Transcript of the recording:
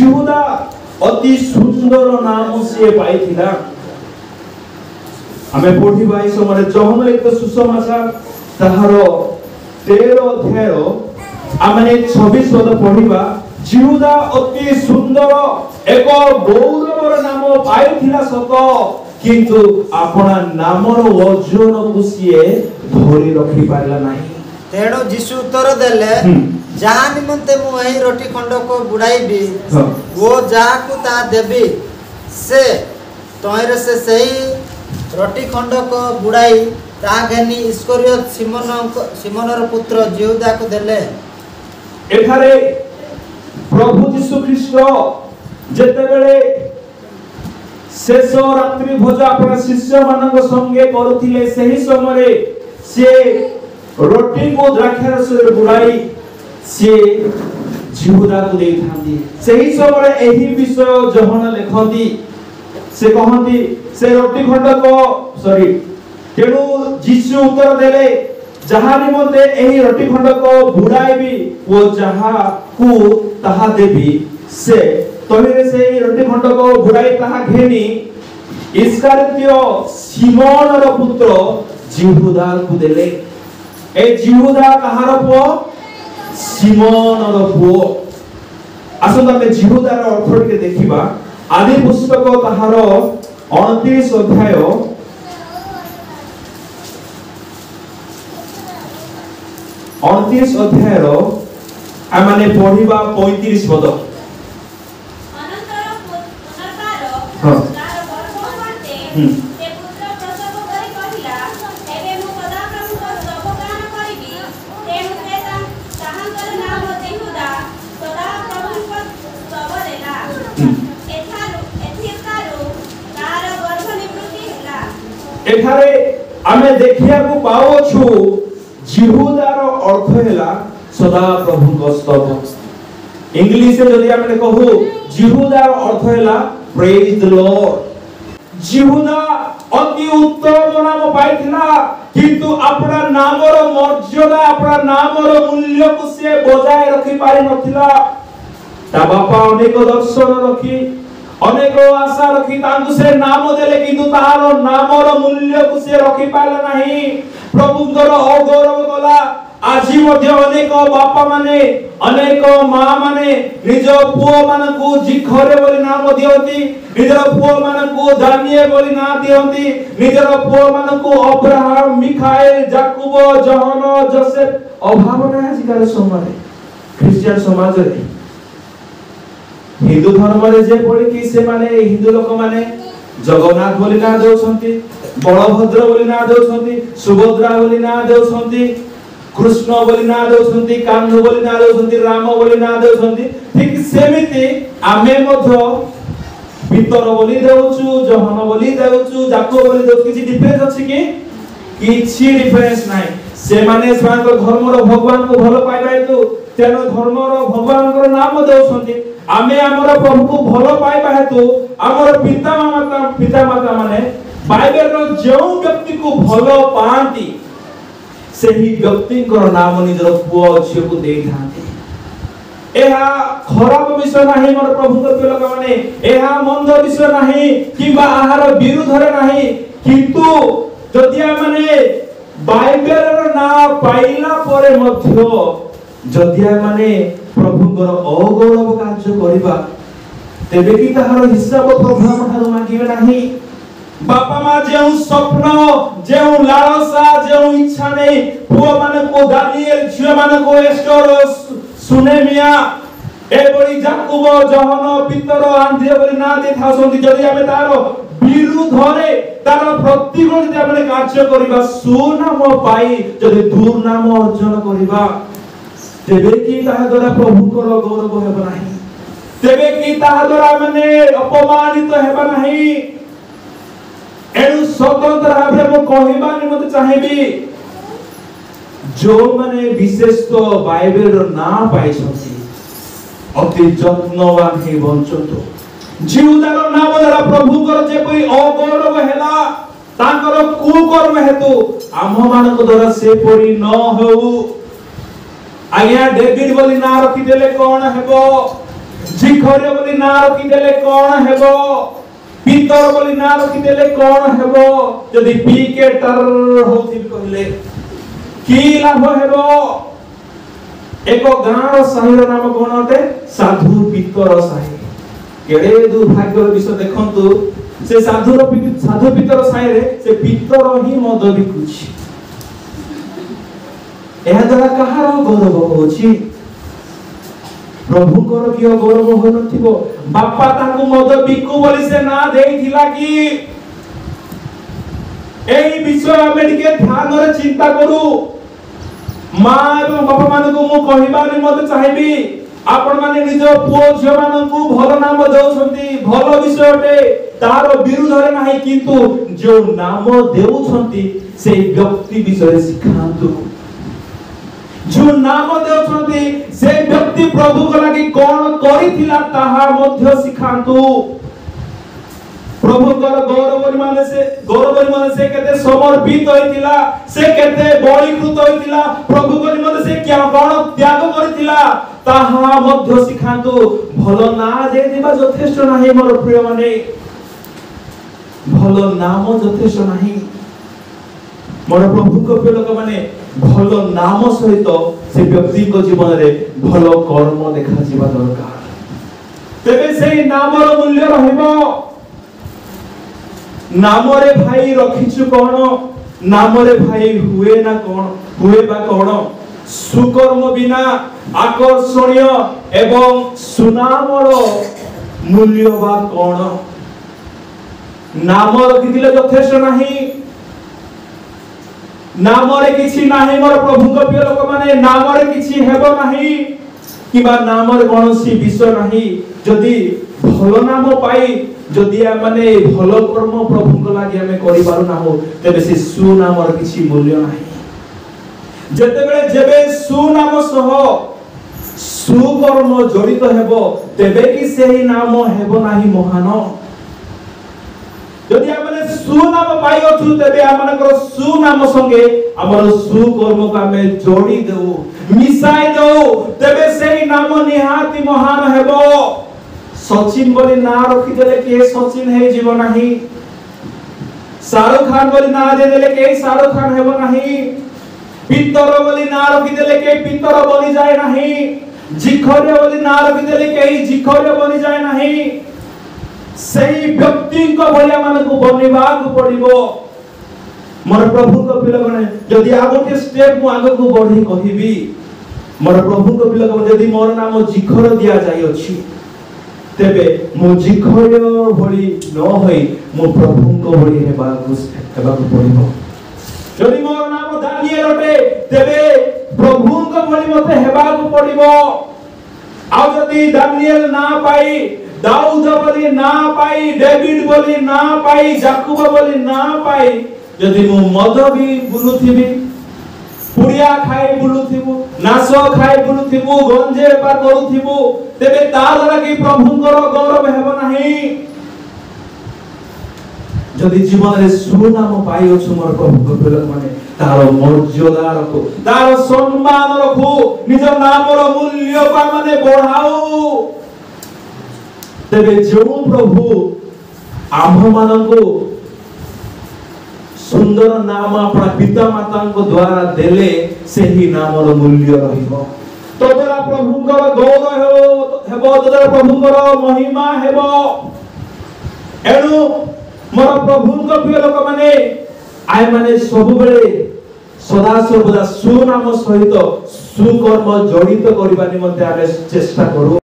जिहुदा अति सुंदर नाम से पाइथिला आमे पढ़िबा ई समय जहम लिखित सुसमाचार ताहार 13 अध्याय आमे 26 पद पढ़िबा जिहुदा अति सुंदर एक गौरवर नाम पाइथिला सत किंतु आपना नामर वजन को सिए धरि रखि पारला नाही। तेणु यीशु उत्तर देले जहाँ निमंते मु एही रोटी खंड को बुड़ाइबी वो जहाँ को ता देबी से तोरे से सही रोटी खंड को बुड़ाई ता घेनी इस्करियोत सिमोनर पुत्र जिहुदा को देले। एठारे प्रभु यीशु ख्रीष्ट जेते बेले शेष रात्रि भोज अपना शिष्य मानक संगे करुथिले सही समय से रोटी को द्राक्षारस रे बुड़ाई से जिहुदा को देई थांदी। सही समय एही विषय जहन लेखंती से कहंती से रोटी खंड को सॉरी तेणु यीशु उत्तर देले जहाँ निमंते एही रोटी खंड को बुड़ाइबी वो जहाँ को ताहा देबी से तोरे से रोटी खंड को बुड़ाई ताहा घेनी इस्करियोत सिमोनर पुत्र जिहुदा को देले। ए जिहुदा कहार पुओ सिमोनर पुओ। आसन तमे जिहुदार अर्थ के देखिबा आदि पुस्तक ताहार 29 अध्याय आमाने पढ़िबा 35 पद एठारे आमे देखिया को पाओ छु जिहुदार अर्थ हैला सदा प्रभु को स्तव। इंग्लिश में जदि आमे कहू जिहुदार अर्थ हैला प्रेज द लॉर्ड। जिहुदा अति उत्तम नाम पाइथिला किंतु अपना नामर मर्यादा अपना नामर मूल्य को से बजाय रखि पारि नथिला। ता बापा अनेक दर्शन रखी अनेक आशा रखी तांकु से नाम देले किंतु ताहार नामर मूल्य को से रखि पाले नाही। प्रभुଙ୍କର अगौरव कला आजि मध्ये अनेक बापा माने अनेक मां माने निज पुओ मानकु जिखरे बोली नाम दियंती निजर पुओ मानकु दानिएल बोली नाम दियंती निजर पुओ मानकु अब्राहम मिखाएल जाकूब जहन जोसेफ अभाव नै आजिकार समय क्रिश्चियन समाज रे हिंदू धर्म रे जे पड़ी कि से माने हिंदू लोक माने जगन्नाथ बोली ना देउछंती बलभद्र बोली ना देउछंती सुभद्रा बोली ना देउछंती कृष्ण बोली ना देउछंती कान्हू बोली ना देउछंती राम बोली ना देउछंती। ठीक सेमिति आमे मध्य पितर बोली देउछु जहन बोली देउछु जाकूब बोली देउछु किछि डिफरेंस अछि कि किछि डिफरेंस नाही। से माने स्वांग धर्म रो भगवान को भलो पाइबा हेतु तेनो धर्म रो भगवान को नाम देउछंती। आमे हमर प्रभु को भलो पाइबा हेतु हमर पिता माता माने बाइबल रो जो व्यक्ति को भलो पांती सेही व्यक्ति को नाम निजर पुओ झियो को देई थांती। एहा खराब विषय नाही मोर प्रभु को लोक माने एहा मंद विषय नाही किबा आहार विरुद्ध रे नाही किंतु जदि माने बाइबल रो ना पाइला परे मध्य जदि माने प्रभुଙ୍କର अगौरव कार्य करिबा तेबे कि ताहार हिसाब प्रभु हमठार मागिबे नाही। बापा मां जेउ स्वप्न जेउ लालसा जेउ इच्छा नै पुओ माने को दानिएल झियो माने को एस्टर सुनेमिया ए बड़ी जाकूब जहन पितर आंध्र बोली ना दे थासंती जदि आमे तार विरुद्ध रे तार प्रतिरोध जदि आमे कार्य करिबा सुनाम पाई जदि दुर्नाम अर्जन करिबा तेबे कि ताहा द्वारा प्रभु को गौरव हेबा नाही तेबे कि ताहा द्वारा माने अपमानित हेबा नाही। एनु स्वतंत्र भाबे मो कहिबा निमते चाहेबी जो माने विशेष तो बाइबल रो ना पाई छथि अति जत्नवान हे बंचतो जिहुदार नाम द्वारा प्रभु कर जे कोई अगौरव हेला तांकर कुकर्म हेतु आम मानक द्वारा से परि न हो। आज्ञा डेविड बोली ना रखी देले कोन हेबो जिखर्य बोली ना रखी देले कौन हेबो पितर बोली ना रखी देले कौन हेबो जदि पी के टर होथि कहले की लाभ हेबो एक गाँव साहिर नाम कौन अटे साधु पितर साहि केड़े दुर्भाग्य विषय देखंतु से साधु पितर साहि रे से पितर ही मद बिकुछि एहा द्वारा कहार गौरव होछि प्रभुकर कियो गौरव हो नथिबो बापा ताकू मद बिकु बोली से ना देइथिला कि एही विषय आमे टिके ध्यान रे चिंता करू मां एवं बापा मान को मु कहिबा नि मते चाहिबी आपण माने निज पुओ झियो मान को भलो नाम देउछंती भलो विषयटे तार विरुद्ध रे नाही किंतु जो नाम देउछंती से व्यक्ति विषय सिखांतु जो नाम देउछंती से व्यक्ति प्रभु को लागि कोन करिथिला ताहा मध्य सिखांतु प्रभु कर गौरव माने से केते समर्पित होइतिला से केते बलिकृत होइतिला प्रभु को निमंते से क्या कोन त्याग करितिला ताहा मध्य सिखांतु भलो ना दे दिबा यथेष्ट नाही मोर प्रिय माने भलो नाम यथेष्ट नाही मोर प्रभु को प्रिय लोक माने भलो नाम सहित से व्यक्ति को जीवन रे भलो कर्म देखा जीवा दरकार तेबे सेही नामर मूल्य रहइबो नामरे भाई रखिछु कोन नामरे भाई हुए ना कोन हुए बा कोन सुकर्म बिना आकर्षणीय एवं सुनामर मूल्य बा कोन नाम रखिदिले यथेष्ट नाही नामरे किछि नाही मोर प्रभु को प्रिय लोक माने नामरे किछि हेबो नाही किबा नामरे कोनोसी विषय नाही जदि भलो नाम पाई जदि माने भलो कर्म प्रभु को लागि हमें करि पारु ना हो तबे से सुनामर किछि मूल्य नाही जते बेले जेबे सुनाम सह सुकर्म जड़ित हेबो तबे कि सेही नाम हेबो नाही महान जदि हमने सुनाम पाई अछु तबे हमनकर सुनाम संगे हमर सुकर्म को हमें जोड़ी देउ मिसाई देउ तबे सेही नाम निहाती महान हेबो सचिन बोली ना रखी देले के सचिन है जीवन नाही शाहरुख खान बोली ना दे देले के शाहरुख खान हेबो नाही पितर बोली ना रखी देले के पितर बनि जाय नाही जिखर्य बोली ना रखी देले के जिखर्य बनि जाय नाही सेही व्यक्ति को बोलिया मान को बनिबा को पड़िबो मोर प्रभु को पिलगने जदि आगोटे स्टेप मु आगो को बढ़ी कहिबी मोर प्रभु को पिलगने जदि मोर नाम जिखर दिया जाय अछि तेबे मु जिखर्य भली न होई मु प्रभु को भली हेबा को पड़िबो जदि मोर नाम दानिएल अटे तेबे प्रभु को भली मते हेबा को पड़िबो आ जदि दानिएल ना पाई दाऊद बोली ना पाई डेविड बोली ना पाई याकूब बोली ना पाई जदि मु मद भी बुलुथिबी पुड़िया खाई बुलुथिबु नाश खाई बुलुथिबु गंजे बेपार करूथिबु तेबे तार लागि प्रभुଙ୍କର गौरव हेबो नाही जदि जीवन रे सुनाम पाई अछु मोर प्रभु को माने तार मर्यादा रखो तार सम्मान रखो निज नामर मूल्य पा माने बढ़ाओ तेबे जो प्रभु आम मानको सुंदर नाम अपना पिता माता को द्वारा देले सेही नामर मूल्य रहिबो तोदरा प्रभुଙ୍କର गौरव हेबो तोदरा प्रभुଙ୍କର महिमा हेबो एनु मोर प्रभुଙ୍କ प्रिय लोक माने आय माने सब बेले सदा सर्वदा सुनाम सहित सुकर्म जड़ित करबा निमंते आमे चेष्टा करू।